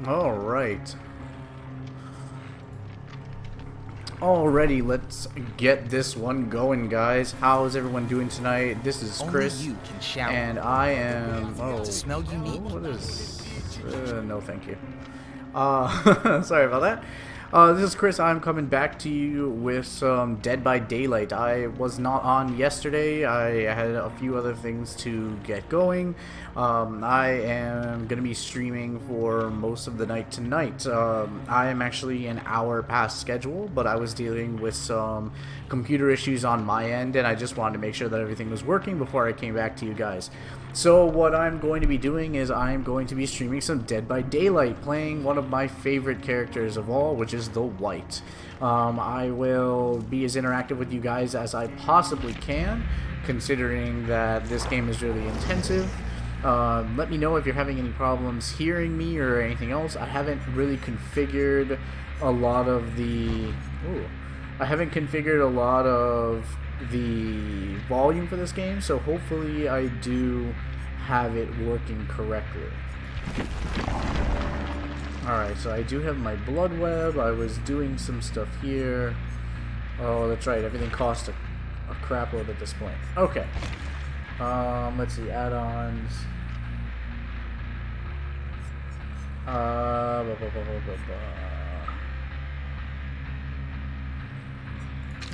All right. Alrighty, let's get this one going, guys. How is everyone doing tonight? This is Chris, Only you can shower. And I am. Oh, To smell unique. what is? No, thank you. Sorry about that. This is Chris. I'm coming back to you with some Dead by Daylight. I was not on yesterday. I had a few other things to get going. I am going to be streaming for most of the night tonight. I am actually an hour past schedule, but I was dealing with some computer issues on my end, and I just wanted to make sure that everything was working before I came back to you guys. So what I'm going to be doing is I'm going to be streaming some Dead by Daylight, playing one of my favorite characters of all, which is the White. I will be as interactive with you guys as I possibly can, considering that this game is really intensive. Let me know if you're having any problems hearing me or anything else. I haven't really configured a lot of the... I haven't configured a lot of the volume for this game, so hopefully I do have it working correctly. Alright, so I do have my blood web. I was doing some stuff here. Oh, that's right, everything costs a crap load at this point. Okay. Let's see, add-ons.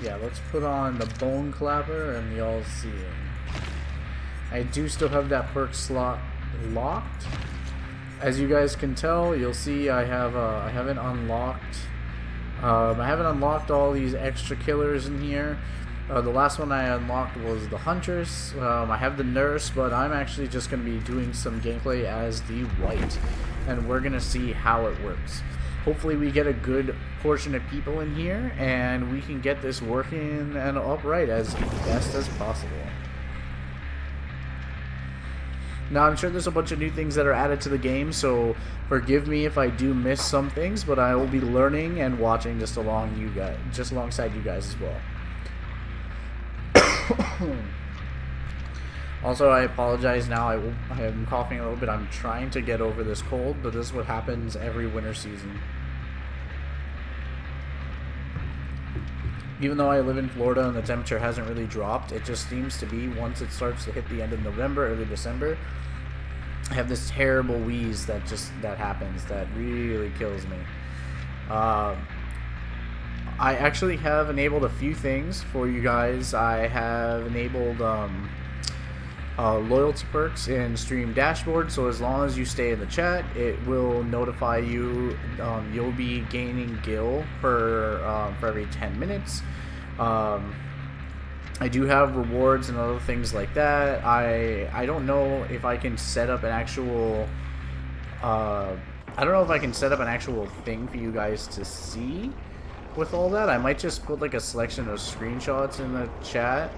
Yeah, let's put on the Bone Clapper and the All-Seeing. I do still have that perk slot locked. As you guys can tell, you'll see I haven't unlocked. I haven't unlocked all these extra killers in here. The last one I unlocked was the Huntress. I have the Nurse, but I'm actually just going to be doing some gameplay as the White, and we're going to see how it works. Hopefully we get a good portion of people in here, and we can get this working and upright as best as possible. Now, I'm sure there's a bunch of new things that are added to the game, so forgive me if I do miss some things, but I will be learning and watching just alongside you guys as well. Also, I apologize now. I am coughing a little bit. I'm trying to get over this cold, but this is what happens every winter season. Even though I live in Florida and the temperature hasn't really dropped, it just seems to be once it starts to hit the end of November, early December, I have this terrible wheeze that happens that really kills me. I actually have enabled a few things for you guys. I have enabled loyalty perks in stream dashboard, so as long as you stay in the chat, it will notify you. You'll be gaining gil for every 10 minutes. I do have rewards and other things like that. I don't know if I can set up an actual thing for you guys to see with all that. I might just put like a selection of screenshots in the chat.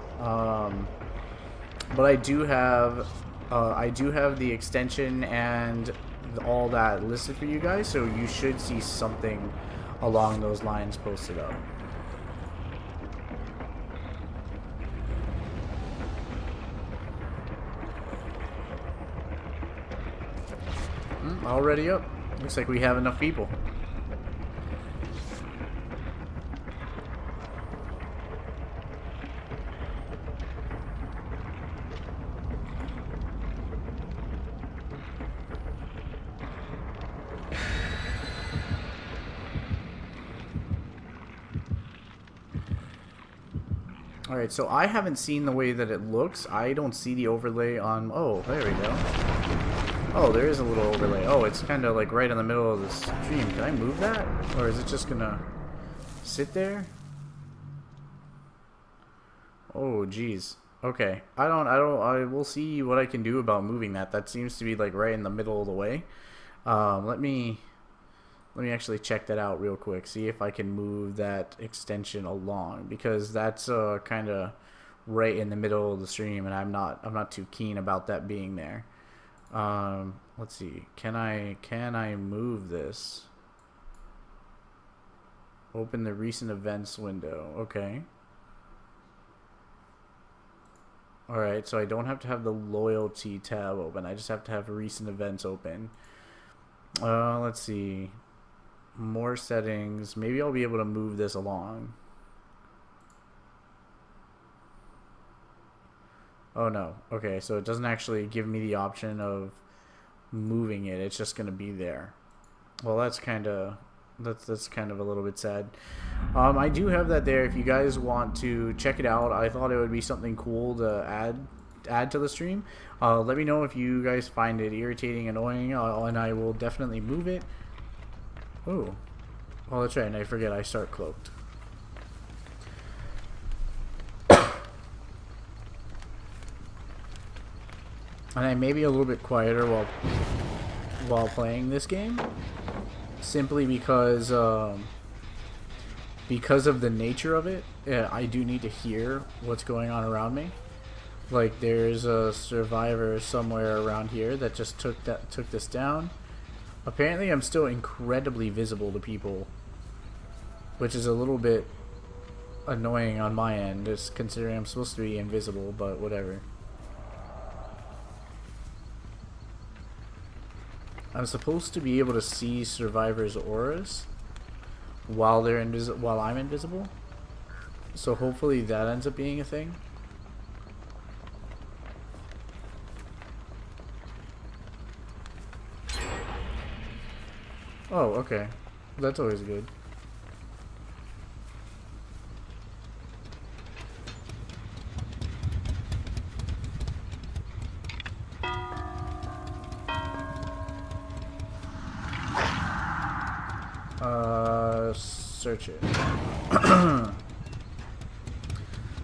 But I do have the extension and all that listed for you guys, so you should see something along those lines posted up. Already up. Looks like we have enough people. Alright, so I haven't seen the way that it looks. I don't see the overlay on... Oh, there we go. Oh, there is a little overlay. Oh, it's kind of like right in the middle of the stream. Can I move that? Or is it just gonna sit there? Oh, geez. Okay. I will see what I can do about moving that. That seems to be like right in the middle of the way. Let me actually check that out real quick. See if I can move that extension along, because that's kind of right in the middle of the stream, and I'm not too keen about that being there. Let's see. Can I move this? Open the recent events window. Okay. Alright, so I don't have to have the loyalty tab open. I just have to have recent events open. Let's see. More settings. Maybe I'll be able to move this along. Oh no. Okay, so it doesn't actually give me the option of moving it. It's just going to be there. Well, that's kind of a little bit sad. I do have that there if you guys want to check it out. I thought it would be something cool to add to the stream. Let me know if you guys find it irritating, annoying, and I will definitely move it. Oh, well, that's right, and I forget I start cloaked. And I may be a little bit quieter while playing this game, simply because of the nature of it. I do need to hear what's going on around me. Like, there's a survivor somewhere around here that just took this down. Apparently I'm still incredibly visible to people, which is a little bit annoying on my end, just considering I'm supposed to be invisible, but whatever. I'm supposed to be able to see survivors' auras while I'm invisible. So hopefully that ends up being a thing. Oh, okay. That's always good. Search it.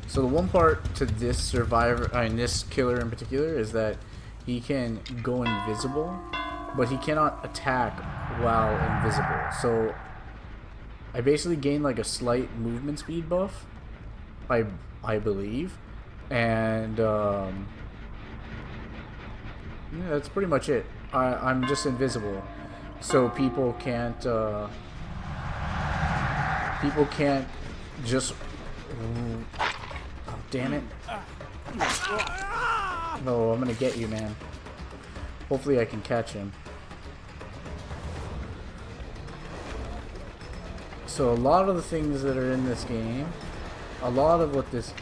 So the one part to this survivor, this killer in particular, is that he can go invisible, but he cannot attack while invisible. So I basically gained like a slight movement speed buff, I believe, and yeah, that's pretty much it. I'm just invisible, so people can't just. Oh, damn it! Oh, I'm gonna get you, man. Hopefully I can catch him. So a lot of the things that are in this game, a lot of what this...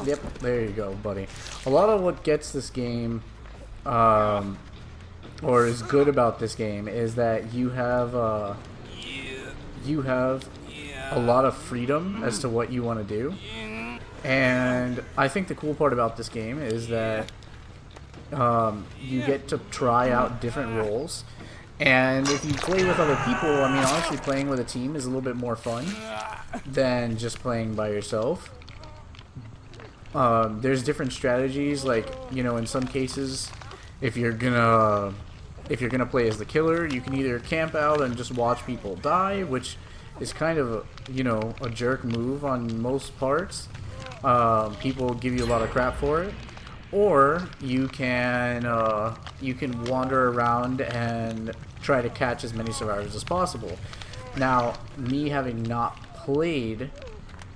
Yep, there you go, buddy. A lot of what gets this game, or is good about this game, is that you have a lot of freedom as to what you want to do. And I think the cool part about this game is that you get to try out different roles. And if you play with other people, I mean, honestly, playing with a team is a little bit more fun than just playing by yourself. There's different strategies, like, you know, in some cases, if you're gonna play as the killer, you can either camp out and just watch people die, which is kind of a jerk move on most parts. People give you a lot of crap for it. Or you can wander around and try to catch as many survivors as possible. Now, me having not played in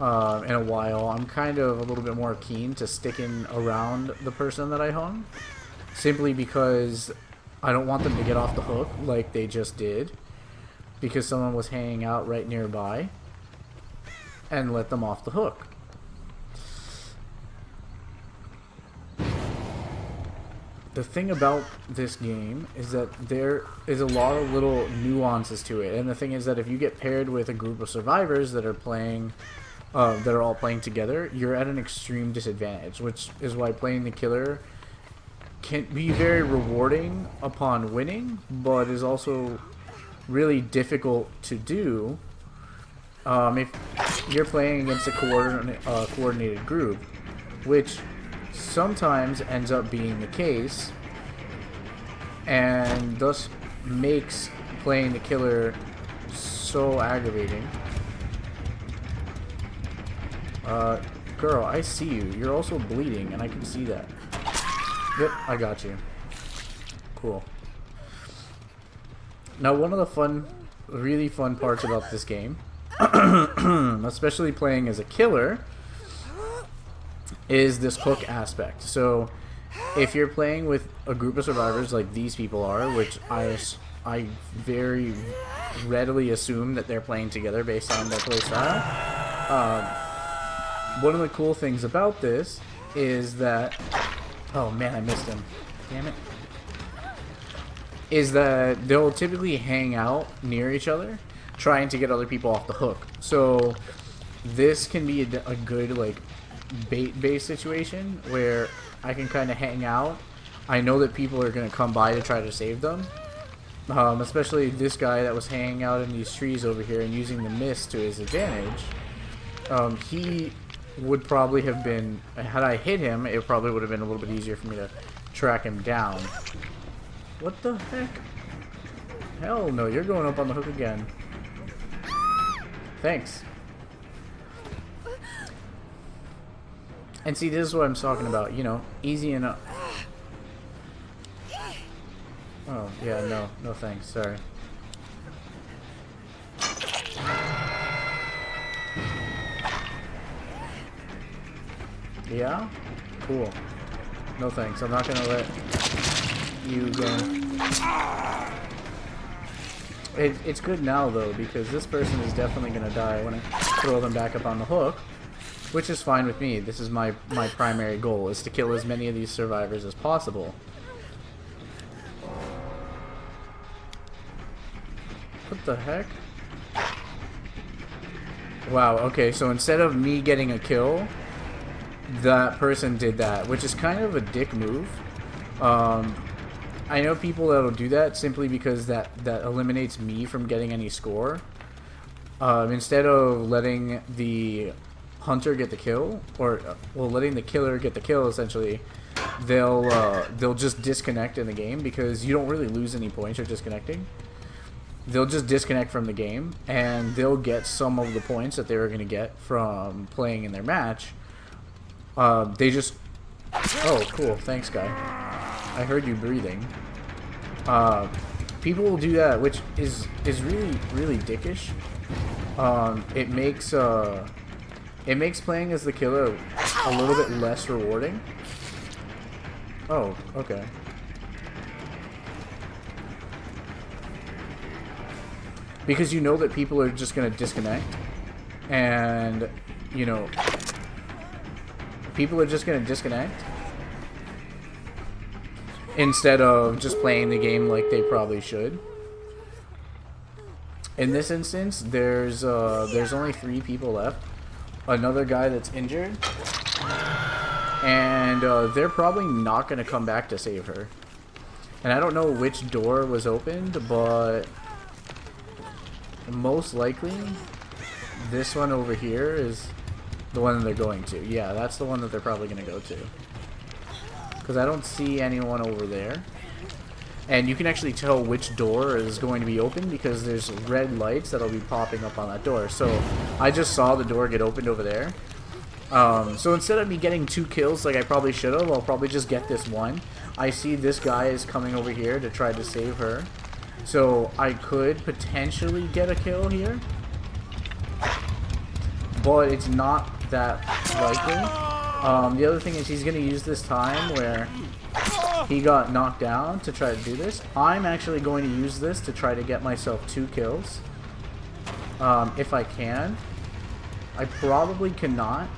a while, I'm kind of a little bit more keen to sticking around the person that I hung, simply because I don't want them to get off the hook like they just did, because someone was hanging out right nearby, and let them off the hook. The thing about this game is that there is a lot of little nuances to it, and the thing is that if you get paired with a group of survivors that are playing, that are all playing together, you're at an extreme disadvantage, which is why playing the killer can be very rewarding upon winning, but is also really difficult to do if you're playing against a coordinated group, which sometimes ends up being the case, and thus makes playing the killer so aggravating. Girl, I see you. You're also bleeding, and I can see that. Yep, I got you. Cool. Now, one of the really fun parts about this game, especially playing as a killer, is this hook aspect. So if you're playing with a group of survivors like these people are, which I very readily assume that they're playing together based on their play style, one of the cool things about this is that, oh man, I missed him, damn it, is that they'll typically hang out near each other trying to get other people off the hook. So this can be a good like bait-based situation where I can kind of hang out. I know that people are going to come by to try to save them, especially this guy that was hanging out in these trees over here and using the mist to his advantage. He would probably have been, had I hit him, it probably would have been a little bit easier for me to track him down. What the heck? Hell no, you're going up on the hook again. Thanks. And see, this is what I'm talking about, you know, easy enough. Oh, yeah, no thanks, sorry. Yeah? Cool. No thanks, I'm not gonna let you go. It's good now, though, because this person is definitely gonna die when I throw them back up on the hook. Which is fine with me. This is my primary goal, is to kill as many of these survivors as possible. What the heck? Wow, okay, so instead of me getting a kill, that person did that, which is kind of a dick move. I know people that'll do that simply because that eliminates me from getting any score. Instead of letting the hunter get the kill, or well, letting the killer get the kill, essentially, they'll just disconnect in the game because you don't really lose any points for disconnecting. They'll just disconnect from the game, and they'll get some of the points that they were going to get from playing in their match. They just... Oh, cool. Thanks, guy. I heard you breathing. People will do that, which is really, really dickish. It makes playing as the killer a little bit less rewarding. Oh, okay. Because you know that people are just going to disconnect. And, you know, people are just going to disconnect instead of just playing the game like they probably should. In this instance, there's only 3 people left. Another guy that's injured, and they're probably not going to come back to save her. And I don't know which door was opened, but most likely this one over here is the one that they're going to. Yeah, that's the one that they're probably going to go to, because I don't see anyone over there. And you can actually tell which door is going to be open because there's red lights that'll be popping up on that door. So I just saw the door get opened over there. So instead of me getting 2 kills like I probably should have, I'll probably just get this one. I see this guy is coming over here to try to save her. So I could potentially get a kill here. But it's not that likely. The other thing is he's going to use this time where he got knocked down to try to do this. I'm actually going to use this to try to get myself 2 kills. If I can. I probably cannot,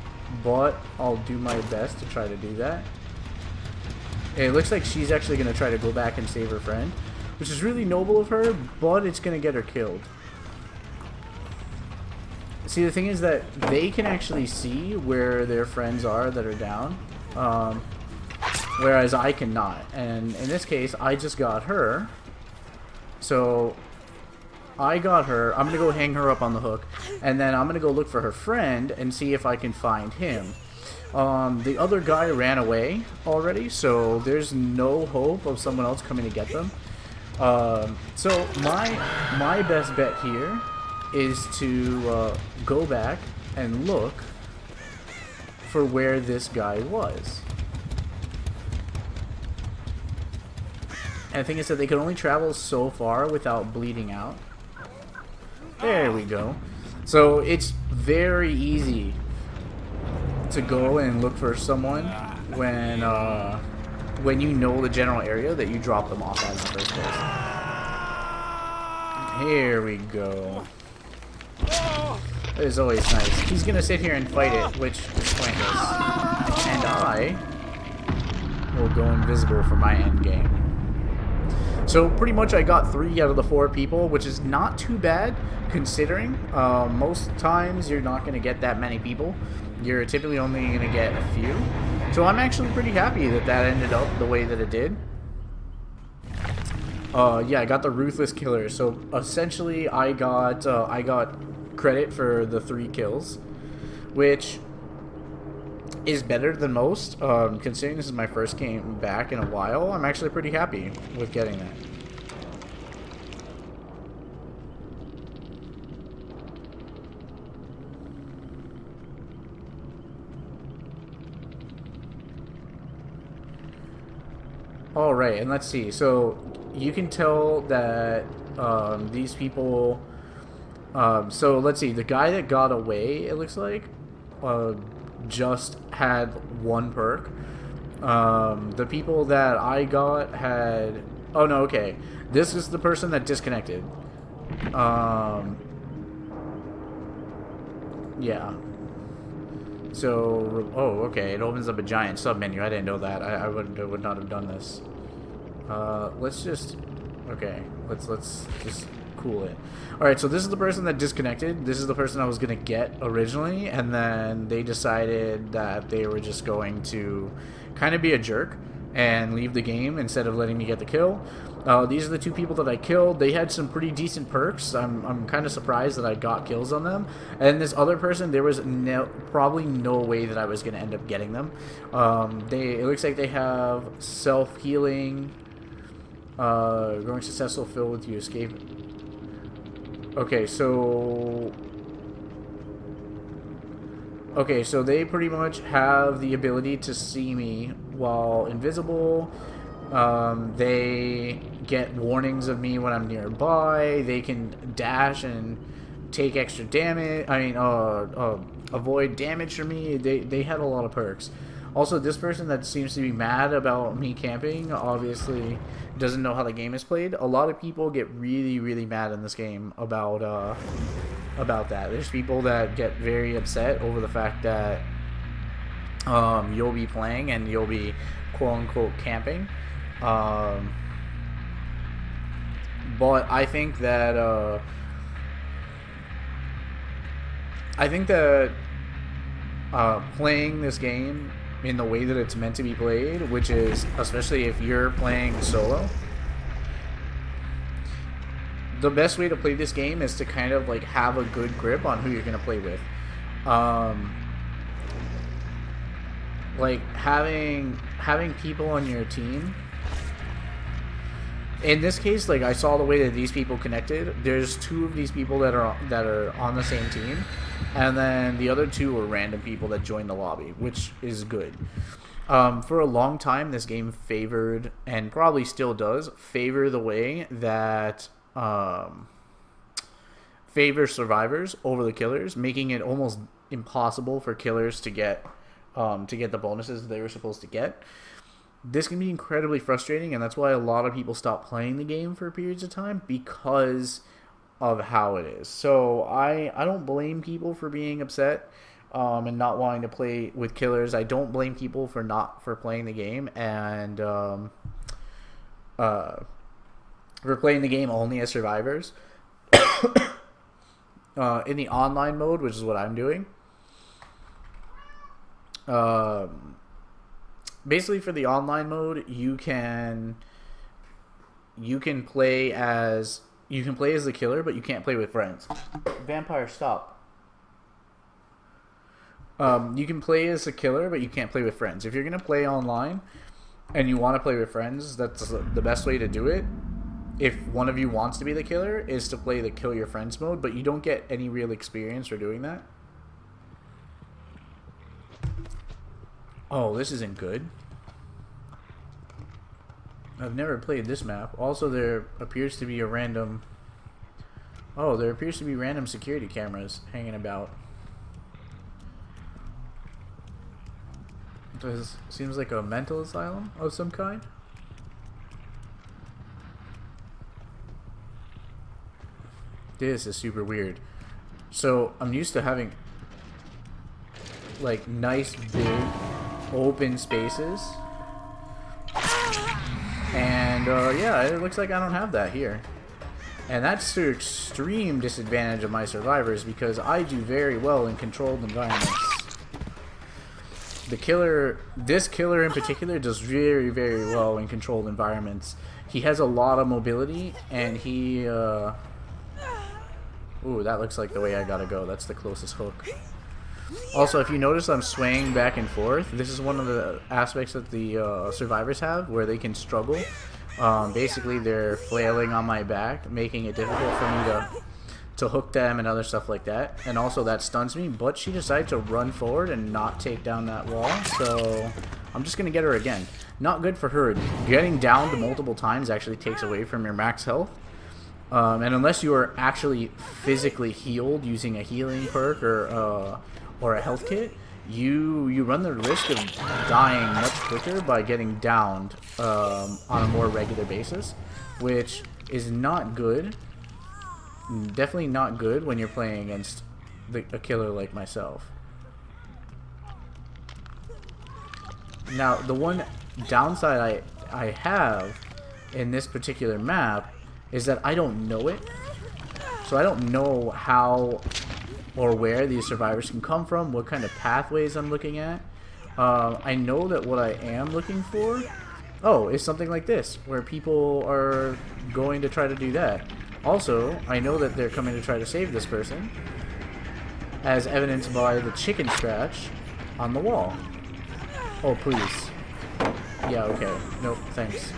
but I'll do my best to try to do that. It looks like she's actually going to try to go back and save her friend, which is really noble of her, but it's going to get her killed. See, the thing is that they can actually see where their friends are that are down. Whereas I cannot. And in this case, I just got her. So I got her. I'm going to go hang her up on the hook. And then I'm going to go look for her friend and see if I can find him. The other guy ran away already, so there's no hope of someone else coming to get them. So my best bet here is to go back and look for where this guy was. And the thing is that they can only travel so far without bleeding out. There we go. So it's very easy to go and look for someone when you know the general area that you drop them off at in the first place. Here we go. It is always nice. He's gonna sit here and fight it, which is pointless. And I will go invisible for my end game. So pretty much I got 3 out of the 4 people, which is not too bad considering. Most times you're not gonna get that many people. You're typically only gonna get a few. So I'm actually pretty happy that that ended up the way that it did. Yeah, I got the Ruthless Killer. So essentially I got credit for the 3 kills, which is better than most. Considering this is my first game back in a while, I'm actually pretty happy with getting that. Alright, and let's see. So you can tell that these people... so let's see. The guy that got away, it looks like, just had 1 perk. The people that I got had... Oh, no, okay. This is the person that disconnected. Yeah. So, oh, okay. It opens up a giant sub-menu. I didn't know that. I would not have done this. Let's just... Okay. Let's just cool it. Alright, so this is the person that disconnected. This is the person I was going to get originally, and then they decided that they were just going to kind of be a jerk and leave the game instead of letting me get the kill. These are the 2 people that I killed. They had some pretty decent perks. I'm kind of surprised that I got kills on them. And this other person, there was probably no way that I was going to end up getting them. It looks like they have self-healing, growing successful filled with you escape. Okay, so they pretty much have the ability to see me while invisible. They get warnings of me when I'm nearby. They can dash and take extra damage. I mean, avoid damage from me. They had a lot of perks. Also, this person that seems to be mad about me camping obviously doesn't know how the game is played. A lot of people get really, really mad in this game about that. There's people that get very upset over the fact that you'll be playing and you'll be quote-unquote camping. But I think that playing this game in the way that it's meant to be played, which is especially if you're playing solo, the best way to play this game is to kind of like have a good grip on who you're going to play with. Like having people on your team. In this case, like I saw the way that these people connected. There's 2 of these people that are on the same team, and then the other 2 are random people that joined the lobby, which is good. For a long time, this game favored, and probably still does, favor the way that favors survivors over the killers, making it almost impossible for killers to get the bonuses they were supposed to get. This can be incredibly frustrating, and that's why a lot of people stop playing the game for periods of time, because of how it is. So I don't blame people for being upset and not wanting to play with killers. I don't blame people for playing the game and for playing the game only as survivors. In the online mode, which is what I'm doing. Basically, for the online mode, you can play as the killer, but you can't play with friends. Vampire, stop. You can play as the killer, but you can't play with friends. If you're gonna play online and you want to play with friends, that's the best way to do it. If one of you wants to be the killer, is to play the kill your friends mode, but you don't get any real experience for doing that. Oh, this isn't good. I've never played this map. Also, there appears to be random security cameras hanging about. This seems like a mental asylum of some kind. This is super weird. So I'm used to having like nice big open spaces, and yeah, it looks like I don't have that here. And that's to extreme disadvantage of my survivors because I do very well in controlled environments. This killer in particular does very, very well in controlled environments. He has a lot of mobility, and he, ooh, that looks like the way I gotta go. That's the closest hook. Also, if you notice I'm swaying back and forth, this is one of the aspects that the survivors have where they can struggle. Basically, they're flailing on my back, making it difficult for me to hook them and other stuff like that. And also that stuns me, but she decided to run forward and not take down that wall, so I'm just going to get her again. Not good for her. Getting downed multiple times actually takes away from your max health. And unless you are actually physically healed using a healing perk or a health kit, you run the risk of dying much quicker by getting downed on a more regular basis, which is not good. Definitely not good when you're playing against a killer like myself. Now, the one downside I have in this particular map is that I don't know it. So I don't know how or where these survivors can come from, what kind of pathways I'm looking at. I know that what I am looking for, is something like this, where people are going to try to do that. Also, I know that they're coming to try to save this person, as evidenced by the chicken scratch on the wall. Oh, please. Yeah, okay. Nope, thanks.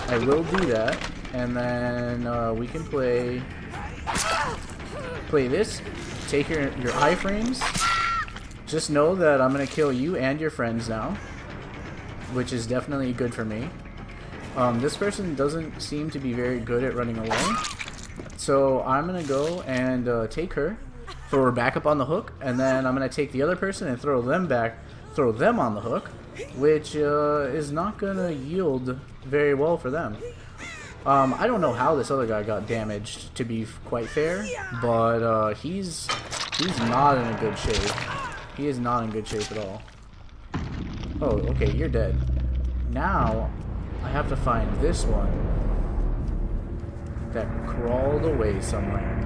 I will do that, and then we can play this. Take your iframes. Just know that I'm going to kill you and your friends now, which is definitely good for me. This person doesn't seem to be very good at running away, so I'm going to go and take her, throw her back up on the hook, and then I'm going to take the other person and throw them on the hook, which is not going to yield very well for them. I don't know how this other guy got damaged, to be quite fair, but he's not in a good shape. He is not in good shape at all. Oh, okay, you're dead. Now, I have to find this one that crawled away somewhere.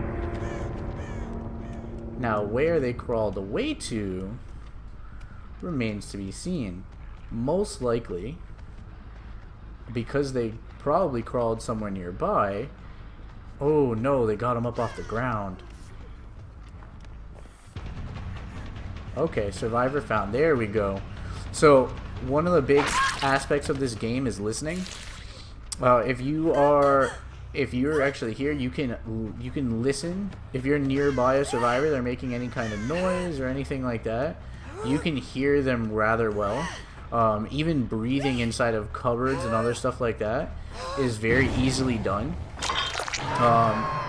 Now, where they crawled away to remains to be seen. Most likely, because they probably crawled somewhere nearby. Oh no, they got him up off the ground. Okay, survivor found. There we go. So one of the big aspects of this game is listening. If you're actually here, you can listen. If you're nearby a survivor, they're making any kind of noise or anything like that, you can hear them rather well. Even breathing inside of cupboards and other stuff like that is very easily done.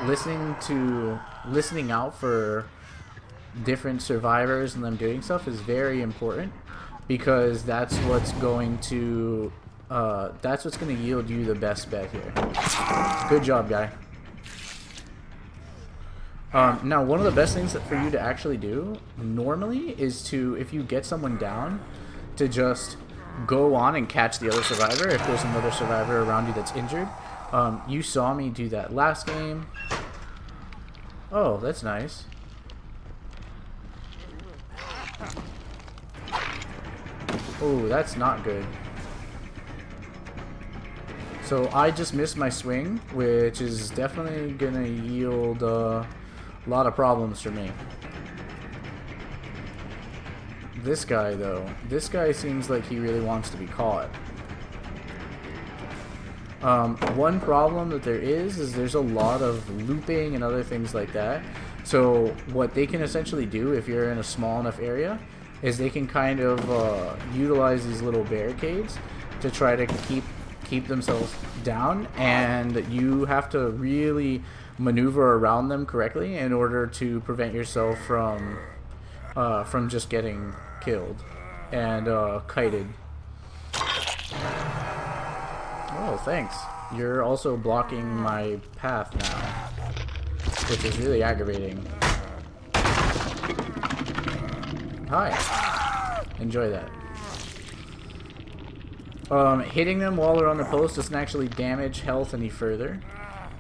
Listening out for different survivors and them doing stuff is very important, because that's what's going to yield you the best bet here. Good job, guy. Now, one of the best things for you to actually do normally is to, if you get someone down, to just go on and catch the other survivor if there's another survivor around you that's injured. You saw me do that last game. Oh, that's nice. Oh, that's not good. So I just missed my swing, which is definitely gonna yield a lot of problems for me. This guy, though, this guy seems like he really wants to be caught. One problem that there is there's a lot of looping and other things like that. So what they can essentially do, if you're in a small enough area, is they can kind of utilize these little barricades to try to keep themselves down, and you have to really maneuver around them correctly in order to prevent yourself from just getting killed and kited. Oh, thanks. You're also blocking my path now, which is really aggravating. Hi. Enjoy that. Hitting them while they're on the post doesn't actually damage health any further.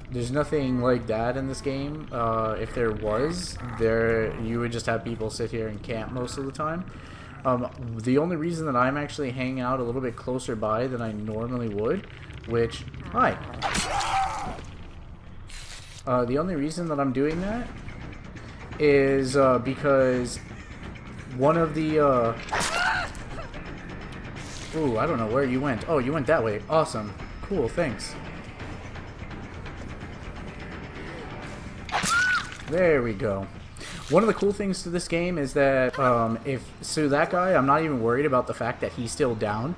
There's nothing like that in this game. If there was, you would just have people sit here and camp most of the time. The only reason that I'm actually hanging out a little bit closer by than I normally would, which... Hi! The only reason that I'm doing that is because one of the... Ooh, I don't know where you went. Oh, you went that way. Awesome. Cool, thanks. There we go. One of the cool things to this game is that so that guy, I'm not even worried about the fact that he's still down.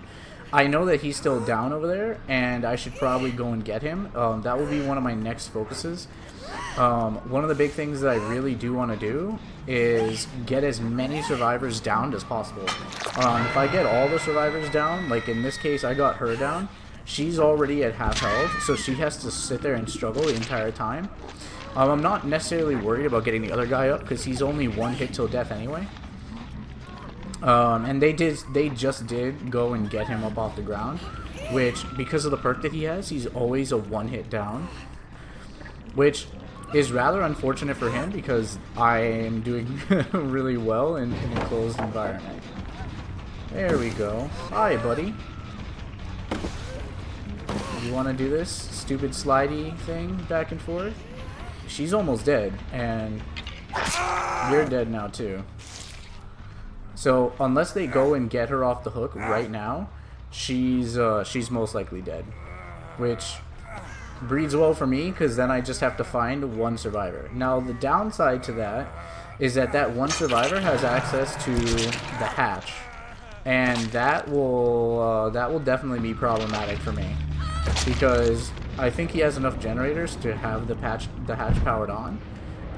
I know that he's still down over there, and I should probably go and get him. That will be one of my next focuses. One of the big things that I really do want to do is get as many survivors downed as possible. If I get all the survivors down, like in this case I got her down, she's already at half health, so she has to sit there and struggle the entire time. I'm not necessarily worried about getting the other guy up because he's only one hit till death anyway. And they just did go and get him up off the ground, which because of the perk that he has, he's always a one hit down, which is rather unfortunate for him because I am doing really well in a closed environment. There we go. Hi, buddy. You want to do this stupid slidey thing back and forth? She's almost dead, and you're dead now too. So unless they go and get her off the hook right now, she's most likely dead, which breeds well for me because then I just have to find one survivor. Now the downside to that is that one survivor has access to the hatch, and that will definitely be problematic for me because I think he has enough generators to have the hatch powered on,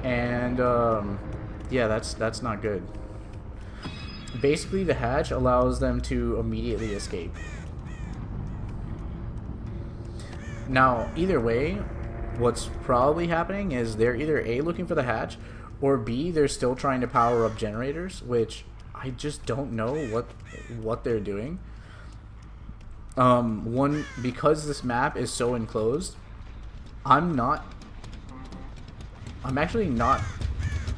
and yeah, that's not good. Basically, the hatch allows them to immediately escape. Now, either way, what's probably happening is they're either A, looking for the hatch, or B, they're still trying to power up generators, which I just don't know what they're doing. Because this map is so enclosed, I'm actually not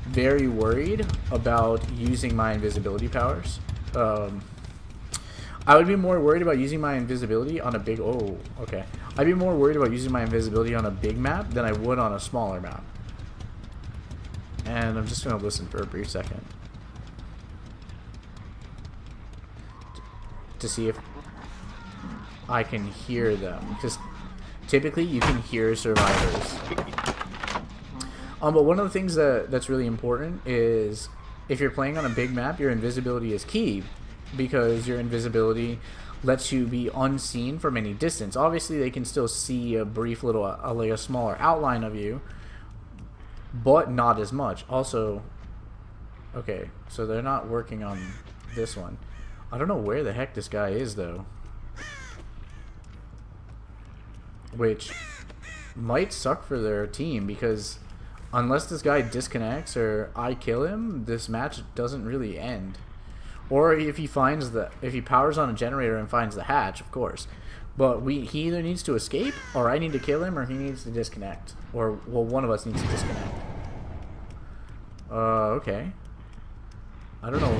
very worried about using my invisibility powers. I would be more worried about using my invisibility on a big... Oh, okay. I'd be more worried about using my invisibility on a big map than I would on a smaller map. And I'm just going to listen for a brief second to see if I can hear them, because typically you can hear survivors. But one of the things that's really important is if you're playing on a big map, your invisibility is key, because your invisibility lets you be unseen from any distance. Obviously, they can still see a brief little, like a smaller outline of you, but not as much. Also, okay, so they're not working on this one. I don't know where the heck this guy is, though. Which might suck for their team, because unless this guy disconnects or I kill him, this match doesn't really end. Or if he powers on a generator and finds the hatch, of course. But he either needs to escape, or I need to kill him, or he needs to disconnect. Or, well, one of us needs to disconnect. Okay. I don't know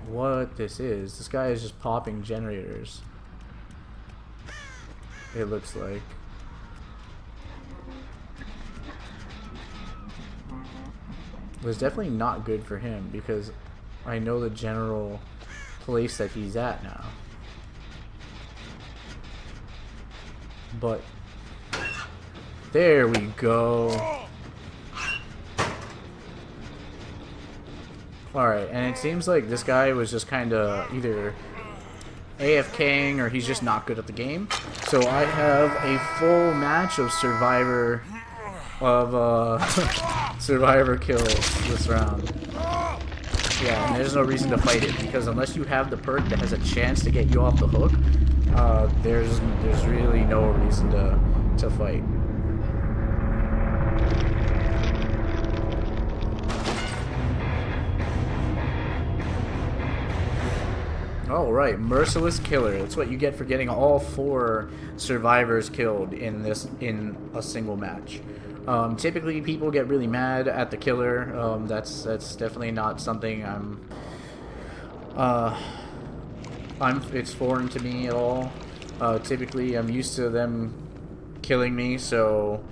what this is. This guy is just popping generators, it looks like. It was definitely not good for him, because I know the general place that he's at now. But there we go. Alright, and it seems like this guy was just kind of either AFKing or he's just not good at the game. So I have a full match of survivor kills this round. Yeah, and there's no reason to fight it, because unless you have the perk that has a chance to get you off the hook, there's really no reason to fight. Oh, right, Merciless Killer. That's what you get for getting all 4 survivors killed in a single match. Typically, people get really mad at the killer. That's definitely not something it's foreign to me at all. Typically, I'm used to them killing me, so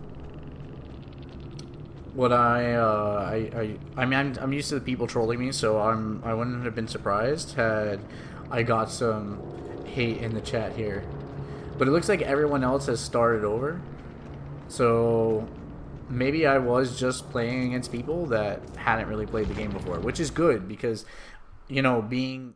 what I mean, I'm used to the people trolling me, so I wouldn't have been surprised had I got some hate in the chat here. But it looks like everyone else has started over, so maybe I was just playing against people that hadn't really played the game before, which is good because, you know, being